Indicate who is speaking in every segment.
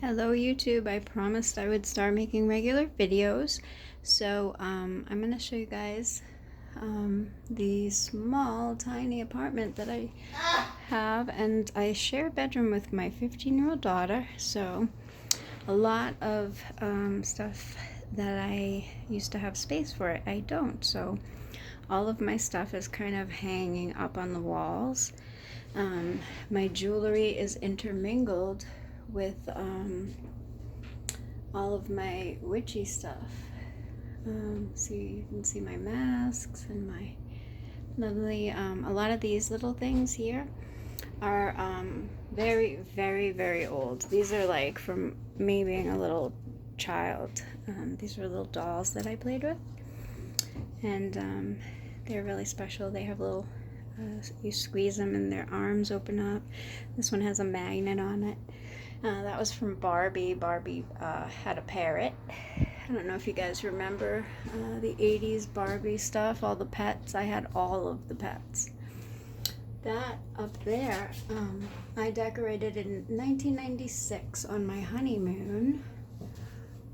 Speaker 1: Hello YouTube, I promised I would start making regular videos. So I'm going to show you guys the small tiny apartment that I have, and I share a bedroom with my 15-year-old daughter. So a lot of stuff that I used to have space for, I don't. So all of my stuff is kind of hanging up on the walls. My jewelry is intermingled with all of my witchy stuff. So you can see my masks and my lovely, a lot of these little things here are very, very, very old. These are like from me being a little child. These are little dolls that I played with, and they're really special. They have little, you squeeze them and their arms open up. This one has a magnet on it. That was from Barbie. Barbie had a parrot. I don't know if you guys remember the 80s Barbie stuff, all the pets. I had all of the pets. That up there, I decorated in 1996 on my honeymoon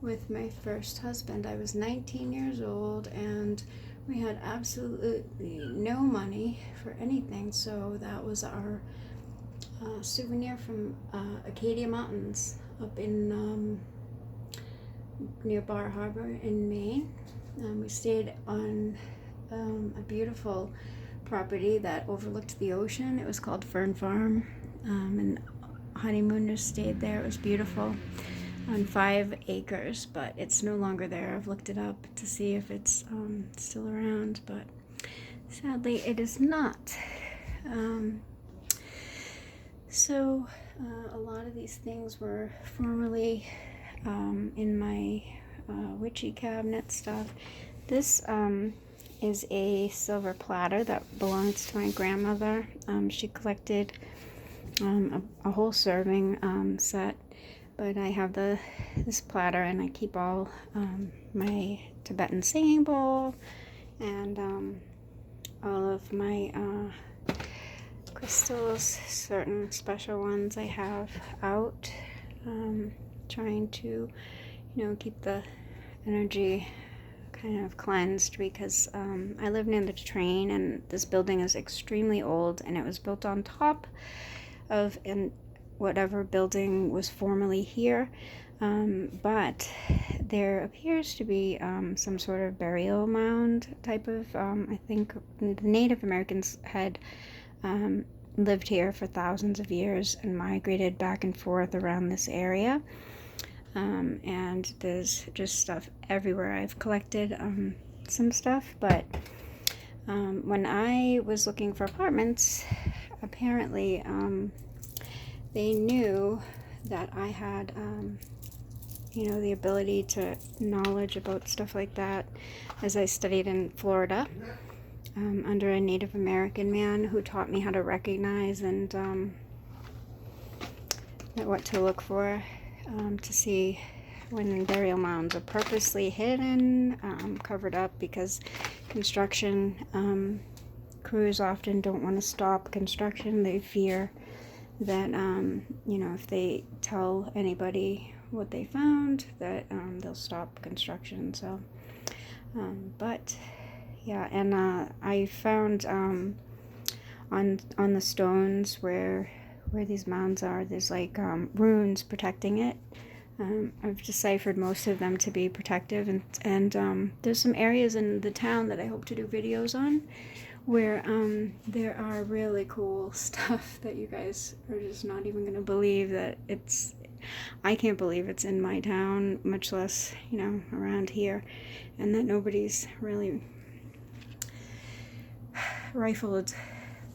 Speaker 1: with my first husband. I was 19 years old and we had absolutely no money for anything, so that was our souvenir from Acadia Mountains up in near Bar Harbor in Maine. We stayed on a beautiful property that overlooked the ocean. It was called Fern Farm, and honeymooners stayed there. It was beautiful, on 5 acres, but it's no longer there. I've looked it up to see if it's still around, but sadly it is not. So a lot of these things were formerly in my witchy cabinet stuff. This is a silver platter that belongs to my grandmother. She collected a whole serving set, but I have this platter, and I keep all my Tibetan singing bowl and all of my crystals, certain special ones I have out, trying to, keep the energy kind of cleansed, because I live near the train, and this building is extremely old, and it was built on top of whatever building was formerly here, but there appears to be some sort of burial mound type of, I think the Native Americans had lived here for thousands of years and migrated back and forth around this area, and there's just stuff everywhere. I've collected some stuff, but when I was looking for apartments, apparently they knew that I had the ability to knowledge about stuff like that, as I studied in Florida under a Native American man who taught me how to recognize and what to look for, to see when burial mounds are purposely hidden, covered up, because construction crews often don't want to stop construction. They fear that if they tell anybody what they found, that they'll stop construction. So but yeah, and I found on the stones where these mounds are, there's like runes protecting it. I've deciphered most of them to be protective, and there's some areas in the town that I hope to do videos on where there are really cool stuff that you guys are just not even going to believe that it's. I can't believe it's in my town, much less around here, and that nobody's really rifled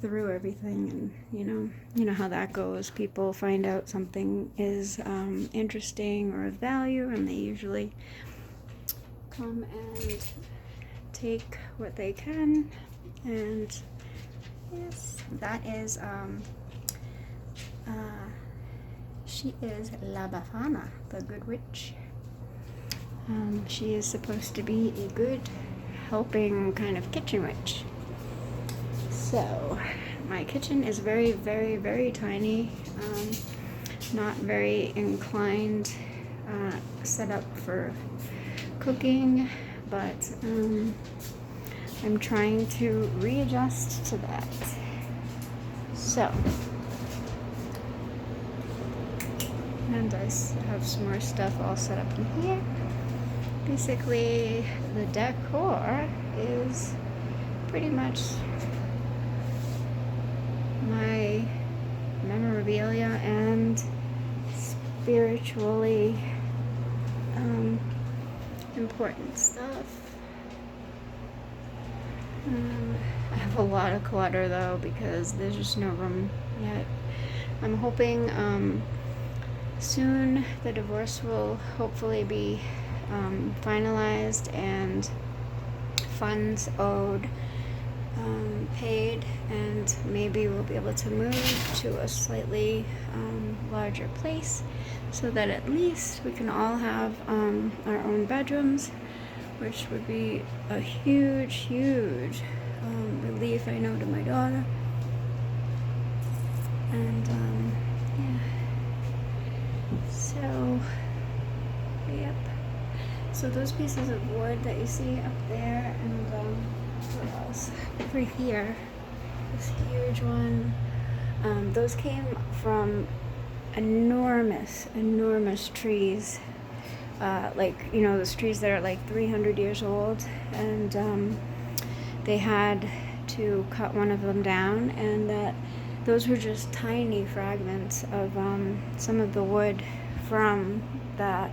Speaker 1: through everything. And you know how that goes. People find out something is interesting or of value, and they usually come and take what they can. And yes, that is she is La Bafana, the good witch. She is supposed to be a good helping kind of kitchen witch. So my kitchen is very, very, very tiny. not very inclined setup for cooking, but I'm trying to readjust to that. So, and I have some more stuff all set up in here. Basically, the decor is pretty much my memorabilia and spiritually important stuff. I have a lot of clutter though because there's just no room yet. I'm hoping soon the divorce will hopefully be finalized and funds owed paid, and maybe we'll be able to move to a slightly larger place so that at least we can all have our own bedrooms, which would be a huge relief, I know, to my daughter. And yeah, so yep, so those pieces of wood that you see up there, and what else over here, this huge one, those came from enormous trees, like, you know, those trees that are like 300 years old, and they had to cut one of them down, and those were just tiny fragments of some of the wood from that.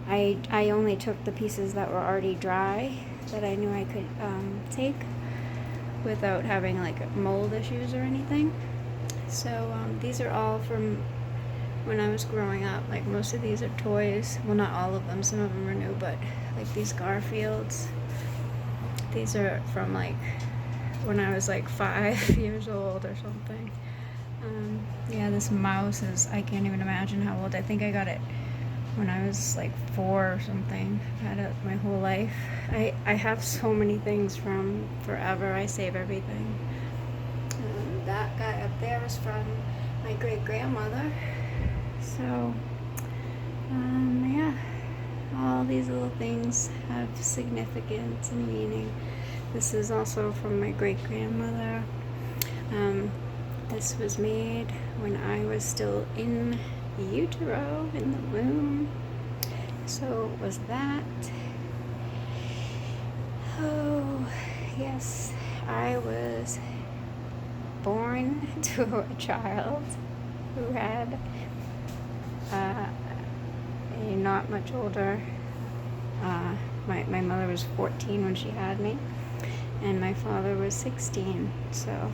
Speaker 1: I only took the pieces that were already dry that I knew I could take without having like mold issues or anything. So these are all from when I was growing up. Like, most of these are toys. Well, not all of them. Some of them are new, but like these Garfields, these are from like when I was like 5 years old or something. Yeah, this mouse is, I can't even imagine how old. I think I got it when I was like 4 or something. I've had it my whole life. I have so many things from forever. I save everything. That guy up there is from my great-grandmother. So, yeah, all these little things have significance and meaning. This is also from my great-grandmother. This was made when I was still in utero, in the womb. So was that. Oh, yes, I was born to a child who had a not much older, my mother was 14 when she had me, and my father was 16. So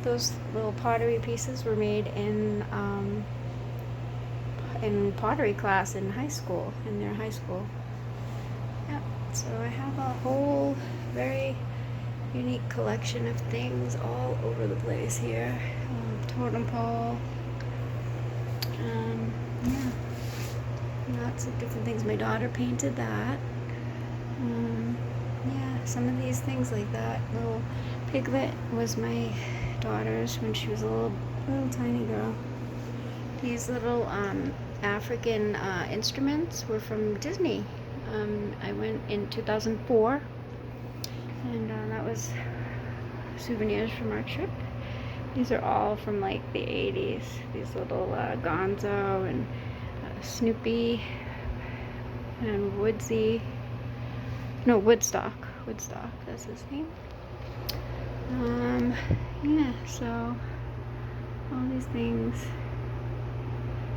Speaker 1: those little pottery pieces were made in pottery class in high school, in their high school. Yeah, so I have a whole very unique collection of things all over the place here. Totem pole. Yeah, lots of different things. My daughter painted that. Yeah, some of these things like that. Little piglet was my daughter's when she was a little tiny girl. These little African instruments were from Disney. I went in 2004, and that was souvenirs from our trip. These are all from like the 80s. These little Gonzo and Snoopy and Woodsy. No, Woodstock, that's his name. Yeah, so all these things.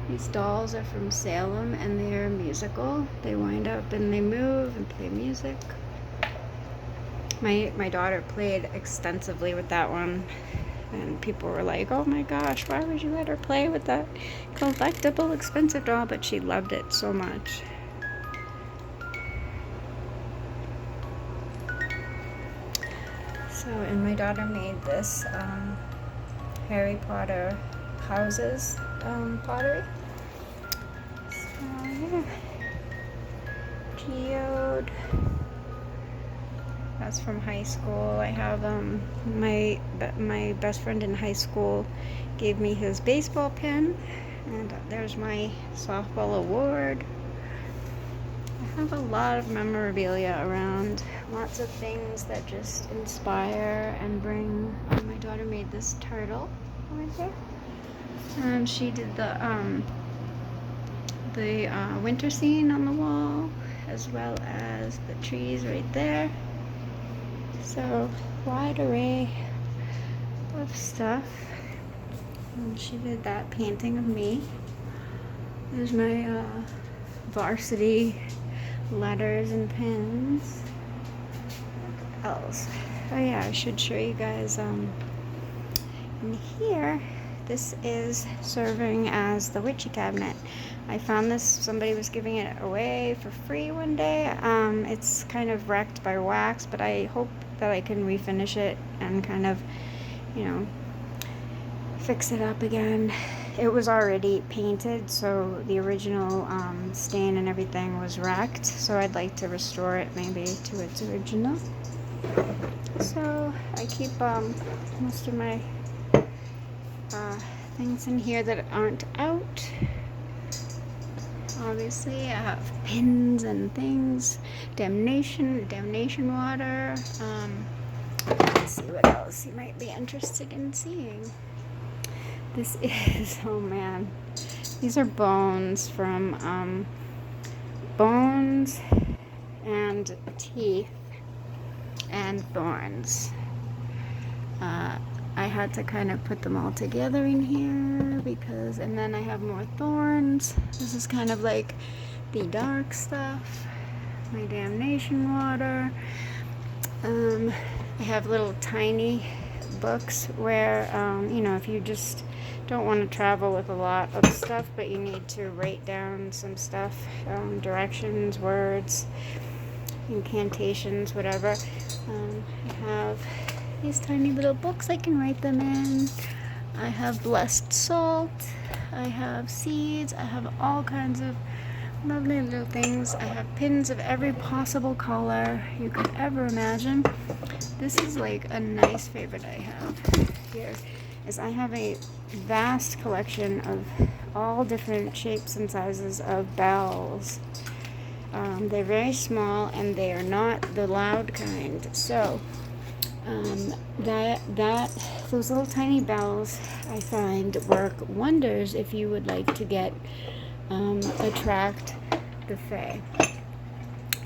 Speaker 1: These dolls are from Salem, and they're musical. They wind up and they move and play music. My daughter played extensively with that one, and people were like, oh my gosh, why would you let her play with that collectible expensive doll? But she loved it so much. So, and my daughter made this Harry Potter houses pottery. So yeah, geode. That's from high school. I have my best friend in high school gave me his baseball pin And there's my softball award. I have a lot of memorabilia around, lots of things that just inspire and bring. My daughter made this turtle right there, and she did the winter scene on the wall, as well as the trees right there. So wide array of stuff. And she did that painting of me. There's my varsity letters and pins. What else? Oh yeah, I should show you guys in here. This is serving as the witchy cabinet. I found this, somebody was giving it away for free one day. It's kind of wrecked by wax, but I hope that I can refinish it and kind of, you know, fix it up again. It was already painted, so the original stain and everything was wrecked, so I'd like to restore it maybe to its original. So I keep most of my things in here that aren't out. Obviously I have pins and things, damnation water. Let's see what else you might be interested in seeing. This is, oh man, these are bones from bones and teeth and thorns. I had to kind of put them all together in here because, and then I have more thorns. This is kind of like the dark stuff, my damnation water. I have little tiny books where, you know, if you just don't want to travel with a lot of stuff, but you need to write down some stuff, directions, words, incantations, whatever. I have these tiny little books I can write them in. I have blessed salt. I have seeds. I have all kinds of lovely little things. I have pins of every possible color you could ever imagine. This is like a nice favorite I have here, is I have a vast collection of all different shapes and sizes of bells. They're very small and they are not the loud kind. So those little tiny bells I find work wonders if you would like to get attract the fae.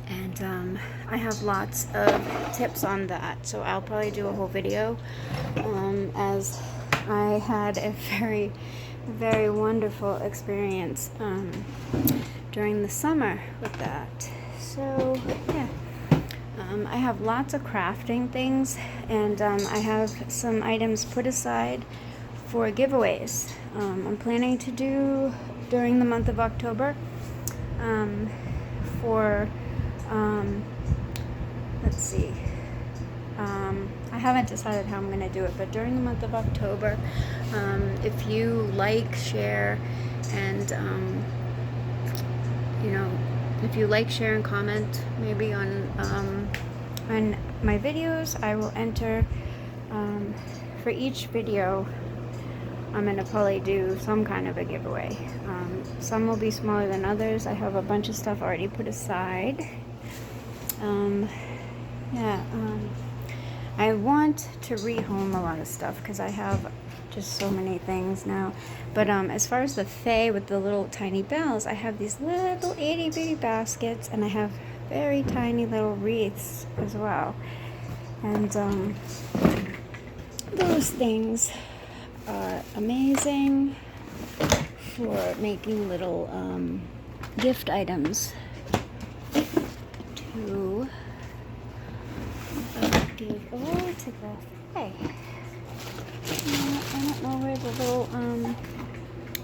Speaker 1: And I have lots of tips on that, so I'll probably do a whole video, as I had a very, very wonderful experience during the summer with that. So yeah, I have lots of crafting things, and I have some items put aside for giveaways. I'm planning to do during the month of October for let's see, I haven't decided how I'm going to do it, but during the month of October, if you like, share, and you know, if you like, share, and comment maybe on my videos, I will enter for each video. I'm going to probably do some kind of a giveaway. Some will be smaller than others. I have a bunch of stuff already put aside. I want to rehome a lot of stuff because I have just so many things now. But as far as the fae with the little tiny bells, I have these little itty bitty baskets, and I have very tiny little wreaths as well. And those things are amazing for making little gift items to give away to the fae. I don't know where the little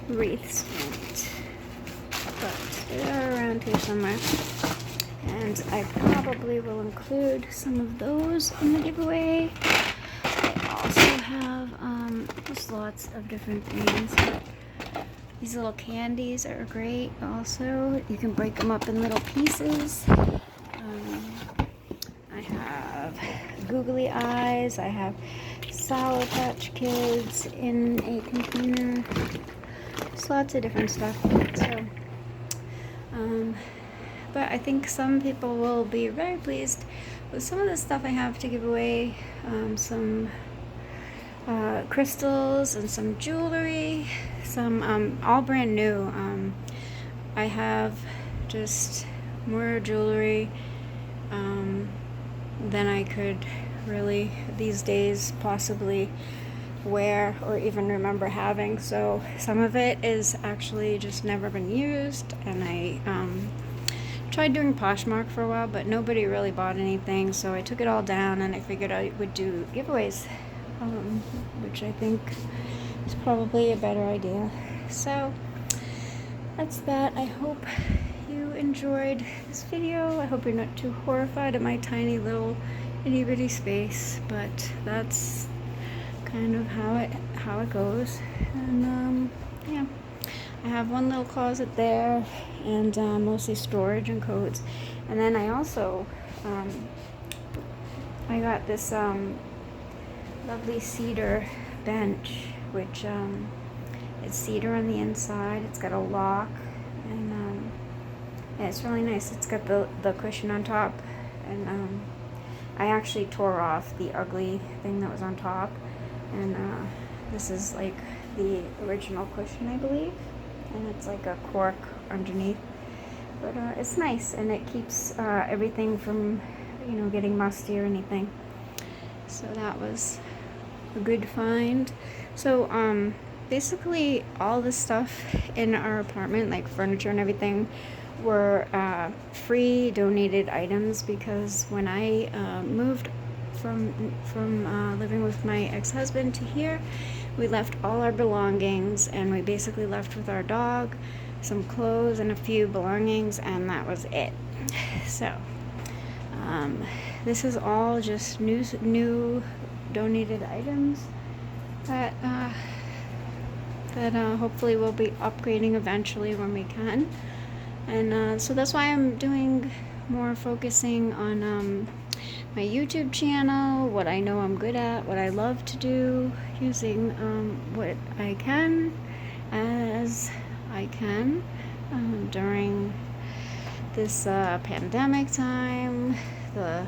Speaker 1: wreaths went, but they are around here somewhere, and I probably will include some of those in the giveaway. I also have just lots of different things. These little candies are great also. You can break them up in little pieces. I have googly eyes. I have Sour Patch Kids in a container. Just lots of different stuff. So, but I think some people will be very pleased with some of the stuff I have to give away. Some crystals and some jewelry, some all brand new. I have just more jewelry than I could really these days possibly wear or even remember having. So some of it is actually just never been used, and I tried doing Poshmark for a while, but nobody really bought anything, so I took it all down and I figured I would do giveaways, which I think is probably a better idea. So that's that. I hope you enjoyed this video. I hope you're not too horrified at my tiny little itty bitty space, but that's kind of how it goes. And yeah, I have one little closet there, and mostly storage and coats. And then I also I got this lovely cedar bench, which it's cedar on the inside. It's got a lock, and yeah, it's really nice. It's got the cushion on top, and I actually tore off the ugly thing that was on top, and this is like the original cushion, I believe, and it's like a cork underneath, but it's nice, and it keeps everything from getting musty or anything. So that was a good find. So basically all the stuff in our apartment, like furniture and everything, were free donated items, because when I moved from living with my ex-husband to here, we left all our belongings, and we basically left with our dog, some clothes, and a few belongings, and that was it. So this is all just new donated items that hopefully we'll be upgrading eventually when we can. And so that's why I'm doing more focusing on my YouTube channel, what I know I'm good at, what I love to do, using what I can as I can during this pandemic time, the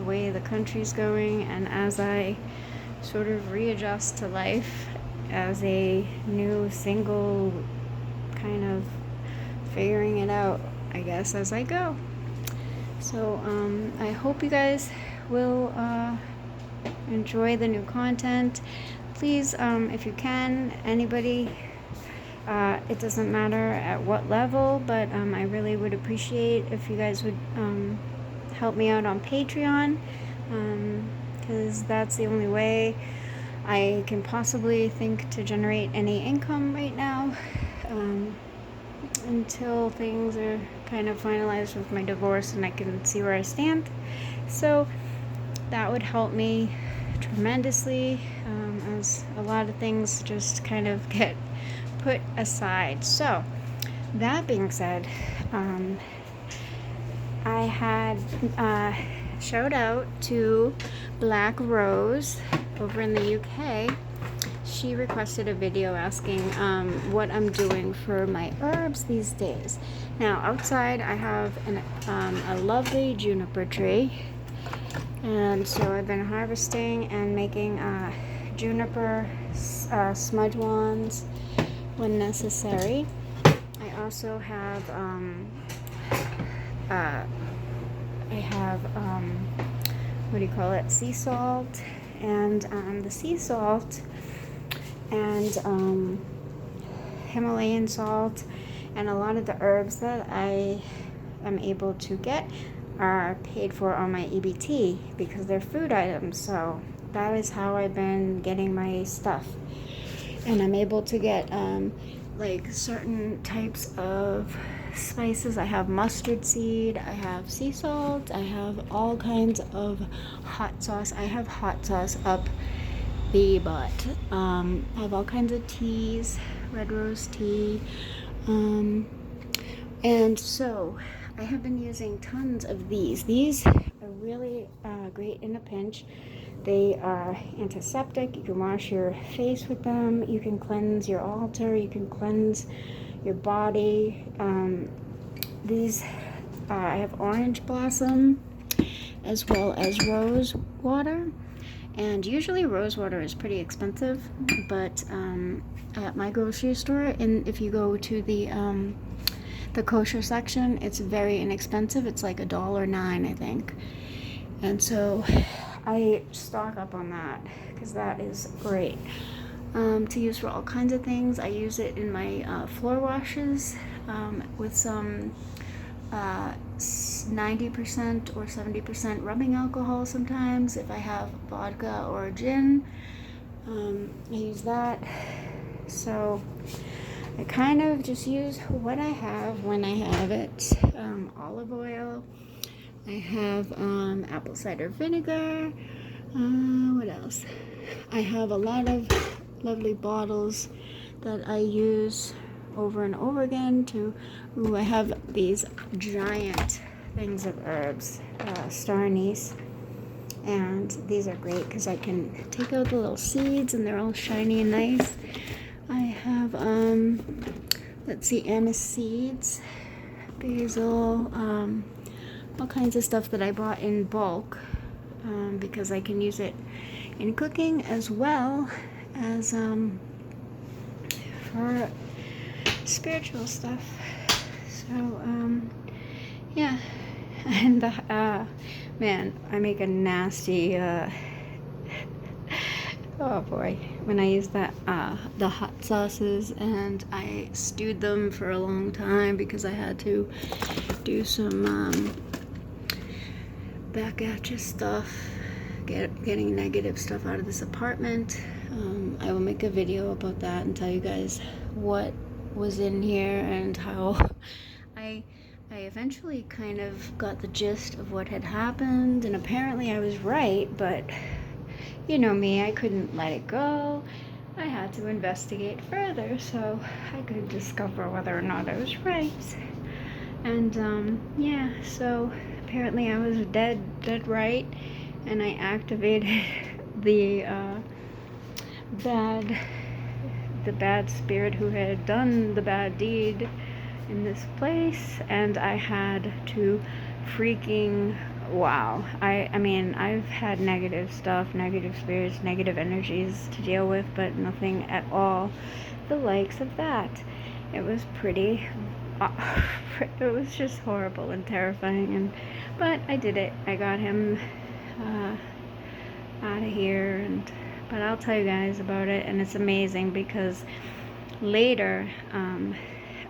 Speaker 1: way the country's going, and as I sort of readjust to life as a new single, kind of figuring it out, I guess, as I go. So I hope you guys will enjoy the new content. Please, if you can, anybody, it doesn't matter at what level, but I really would appreciate if you guys would help me out on Patreon, because that's the only way I can possibly think to generate any income right now, until things are kind of finalized with my divorce and I can see where I stand. So that would help me tremendously, as a lot of things just kind of get put aside. So that being said, I had shout out to Black Rose over in the UK. She requested a video asking what I'm doing for my herbs these days. Now outside I have a lovely juniper tree, and so I've been harvesting and making juniper smudge wands when necessary. I also have what do you call it, sea salt, and the sea salt and Himalayan salt, and a lot of the herbs that I am able to get are paid for on my EBT because they're food items. So that is how I've been getting my stuff, and I'm able to get like certain types of spices. I have mustard seed, I have sea salt, I have all kinds of hot sauce. I have hot sauce up the butt. I have all kinds of teas, red rose tea, and so I have been using tons of these. These are really great in a pinch. They are antiseptic. You can wash your face with them. You can cleanse your altar. You can cleanse your body. These, I have orange blossom as well as rose water. And usually rose water is pretty expensive, but at my grocery store, and if you go to the kosher section, it's very inexpensive. It's like $1.09, I think. And so I stock up on that because that is great to use for all kinds of things. I use it in my floor washes with some 90% or 70% rubbing alcohol sometimes. If I have vodka or gin, I use that. So I kind of just use what I have when I have it. Olive oil. I have apple cider vinegar. What else? I have a lot of lovely bottles that I use over and over again to, I have these giant things of herbs, star anise, and these are great because I can take out the little seeds and they're all shiny and nice. I have, let's see, anise seeds, basil, all kinds of stuff that I bought in bulk because I can use it in cooking as well as for spiritual stuff. So yeah, and man, I make a nasty oh boy, when I use that the hot sauces, and I stewed them for a long time because I had to do some back at you stuff, getting negative stuff out of this apartment. I will make a video about that and tell you guys what was in here and how I eventually kind of got the gist of what had happened, and apparently I was right, but you know me, I couldn't let it go. I had to investigate further so I could discover whether or not I was right. And yeah, so apparently I was dead right, and I activated the bad spirit who had done the bad deed in this place, and I had to freaking wow. I mean, I've had negative stuff, negative spirits, negative energies to deal with, but nothing at all the likes of that. It was pretty it was just horrible and terrifying, but I did it. I got him out of here, but I'll tell you guys about it, and it's amazing because later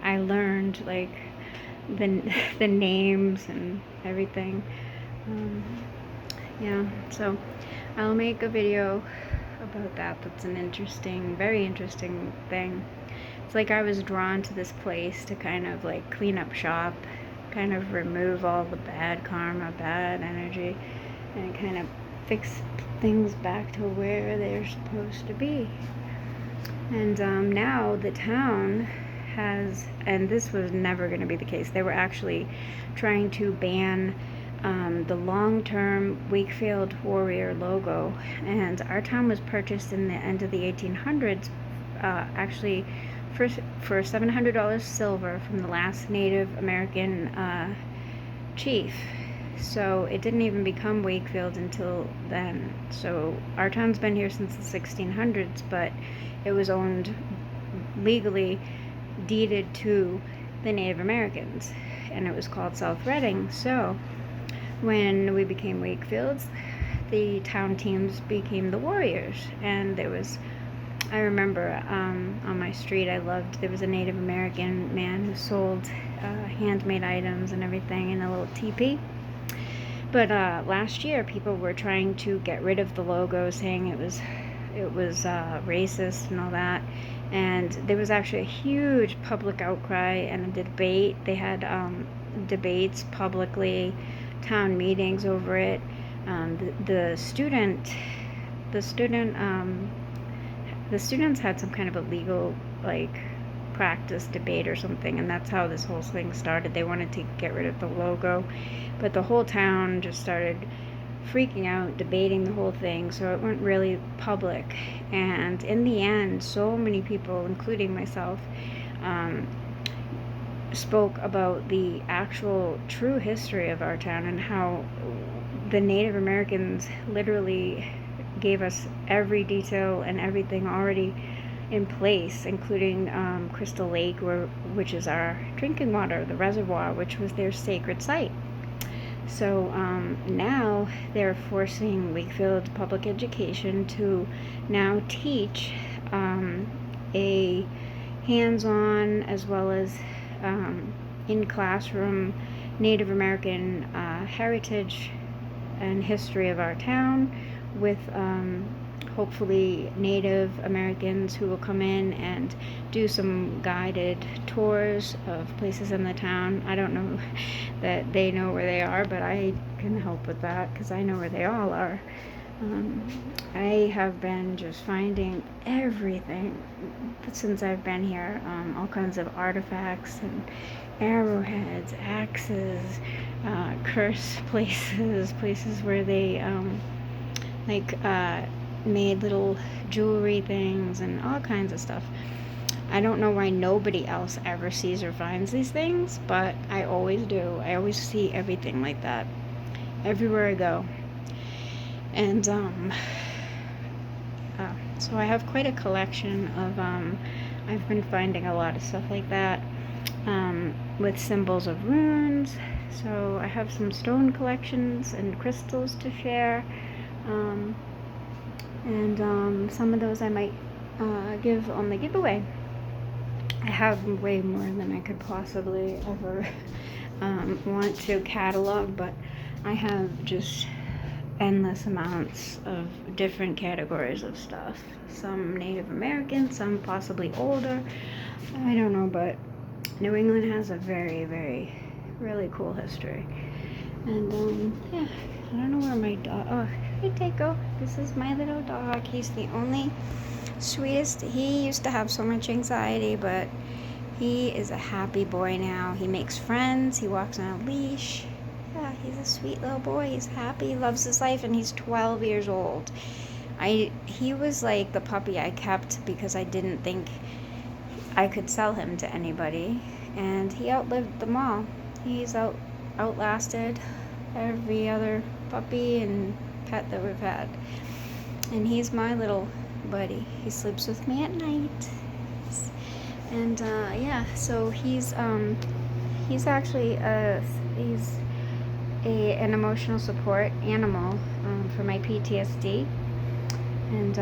Speaker 1: I learned like the names and everything. Yeah, so I'll make a video about that. That's an interesting, very interesting thing. It's like I was drawn to this place to kind of like clean up shop, kind of remove all the bad karma, bad energy, and kind of fix things back to where they're supposed to be. And now the town has, and this was never going to be the case, they were actually trying to ban the long-term Wakefield Warrior logo, and our town was purchased in the end of the 1800s, actually for $700 silver from the last Native American chief. So it didn't even become Wakefield until then. So our town's been here since the 1600s, but it was owned legally, deeded to the Native Americans, and it was called South Reading. So when we became Wakefields, the town teams became the Warriors, and there was, I remember on my street, there was a Native American man who sold handmade items and everything in a little teepee. But last year, people were trying to get rid of the logo, saying it was racist and all that. And there was actually a huge public outcry and a debate. They had debates publicly, town meetings over it. The students had some kind of a legal practice debate or something, and that's how this whole thing started. They wanted to get rid of the logo, but the whole town just started freaking out, debating the whole thing, so it went really public. And in the end, so many people, including myself, spoke about the actual true history of our town and how the Native Americans literally gave us every detail and everything already in place, including Crystal Lake, which is our drinking water, the reservoir, which was their sacred site. So now they're forcing Wakefield Public Education to now teach a hands-on as well as in classroom Native American heritage and history of our town, with hopefully Native Americans who will come in and do some guided tours of places in the town. I don't know that they know where they are, but I can help with that because I know where they all are. I have been just finding everything since I've been here, all kinds of artifacts and arrowheads, axes, curse places where they made little jewelry things and all kinds of stuff. I don't know why nobody else ever sees or finds these things, but I always do. I always see everything like that everywhere I go. And so I have quite a collection of I've been finding a lot of stuff like that with symbols of runes. So I have some stone collections and crystals to share, and some of those I might give on the giveaway. I have way more than I could possibly ever want to catalog, but I have just endless amounts of different categories of stuff. Some Native American, some possibly older. I don't know, but New England has a very, very, really cool history. And yeah, I don't know where my dog. Oh, hey Takeo. This is my little dog. He's the only sweetest. He used to have so much anxiety, but he is a happy boy now. He makes friends. He walks on a leash. Yeah, he's a sweet little boy. He's happy, loves his life, and he's 12 years old. He was like the puppy I kept because I didn't think I could sell him to anybody, and he outlived them all. He's outlasted every other puppy and pet that we've had, and he's my little buddy. He sleeps with me at night, and yeah. So he's actually an emotional support animal for my PTSD, and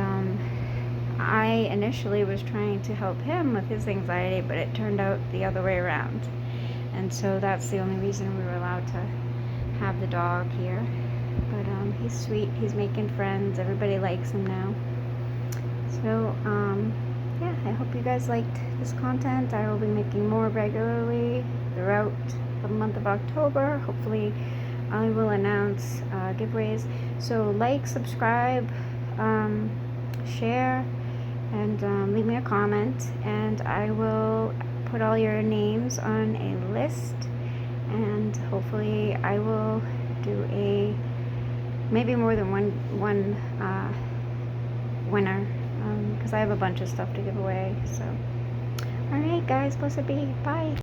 Speaker 1: I initially was trying to help him with his anxiety, but it turned out the other way around, and so that's the only reason we were allowed to have the dog here. But he's sweet, he's making friends, everybody likes him now. So yeah, I hope you guys liked this content. I will be making more regularly throughout the month of October. Hopefully I will announce giveaways. So like, subscribe, share, and leave me a comment, and I will put all your names on a list, and hopefully I will do maybe more than one winner, because I have a bunch of stuff to give away. So alright guys, blessed be, bye.